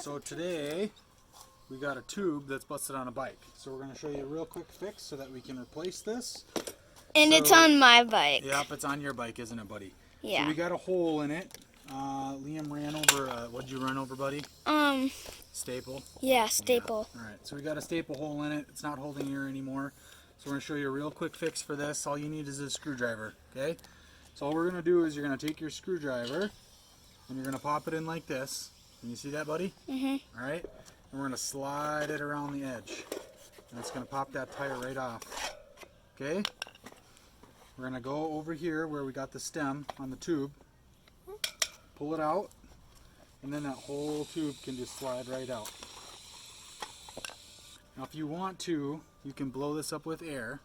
So today we got a tube that's busted on a bike. So we're going to show you a real quick fix so that we can replace this. And it's on my bike. Yep, it's on your bike, isn't it, buddy? Yeah. So we got a hole in it. Liam ran over, what'd you run over, buddy? Staple? Yeah, staple. Yeah. Alright, so we got a staple hole in it. It's not holding here anymore. So we're going to show you a real quick fix for this. All you need is a screwdriver, okay? So all we're going to do is you're going to take your screwdriver and you're going to pop it in like this. Can you see that, buddy? Mm-hmm. Alright? And we're going to slide it around the edge. And it's going to pop that tire right off. Okay? We're going to go over here where we got the stem on the tube. Pull it out. And then that whole tube can just slide right out. Now if you want to, you can blow this up with air.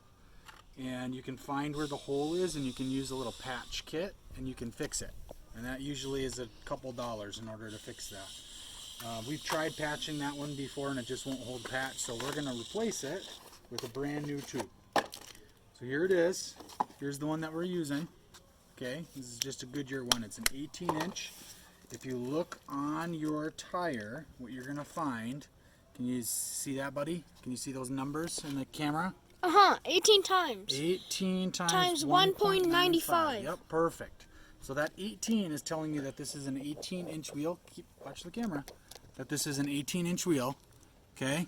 And you can find where the hole is and you can use a little patch kit and you can fix it. And that usually is a couple dollars in order to fix that. We've tried patching that one before and it just won't hold patch, so we're going to replace it with a brand new tube. So here it is. Here's the one that we're using. Okay, this is just a Goodyear one. It's an 18-inch. If you look on your tire, what you're going to find, can you see that, buddy? Can you see those numbers in the camera? 18 times. 18 times 1.95. Yep, perfect. So that 18 is telling you that this is an 18-inch wheel. Watch the camera. That this is an 18-inch wheel. Okay.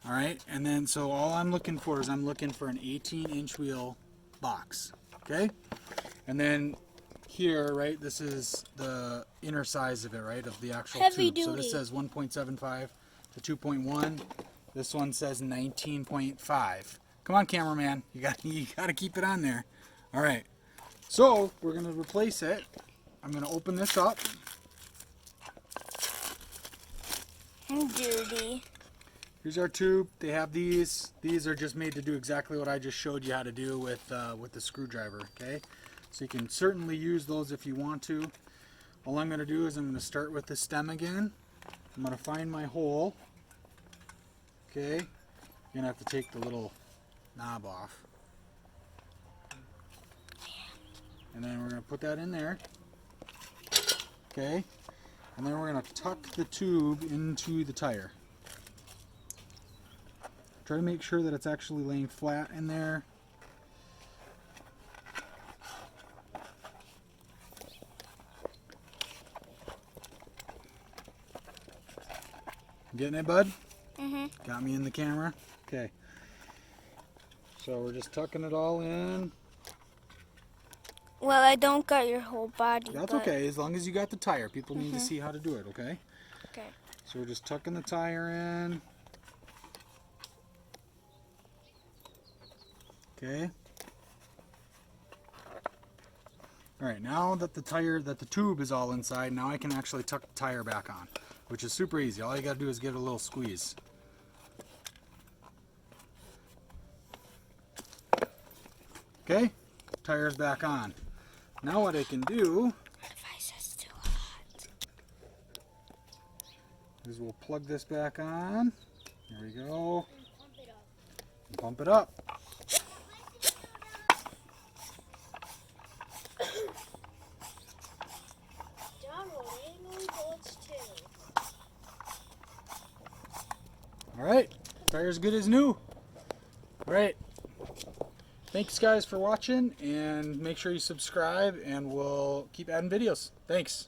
All right. And then so all I'm looking for is I'm looking for an 18-inch wheel box. Okay. And then here, right, this is the inner size of it, right, of the actual Heavy tube. duty. So this says 1.75 to 2.1. This one says 19.5. Come on, cameraman. You got to keep it on there. All right. So we're going to replace it. I'm going to open this up. I'm dirty. Here's our tube. They have these. These are just made to do exactly what I just showed you how to do with the screwdriver. Okay. So you can certainly use those if you want to. All I'm going to do is I'm going to start with the stem again. I'm going to find my hole. Okay. You're going to have to take the little knob off. And then we're going to put that in there. Okay. And then we're going to tuck the tube into the tire. Try to make sure that it's actually laying flat in there. Getting it, bud? Mm-hmm. Got me in the camera? Okay. So we're just tucking it all in. Well, I don't got your whole body. That's but... okay, as long as you got the tire. People need to see how to do it, okay? Okay. So we're just tucking the tire in. Okay. Alright, now that the tube is all inside, now I can actually tuck the tire back on, which is super easy. All you gotta do is give it a little squeeze. Okay, tire's back on. Now what I can do is we'll plug this back on. There we go. And pump it up. Alright, tire's good as new. Alright. Thanks guys for watching, and make sure you subscribe and we'll keep adding videos. Thanks.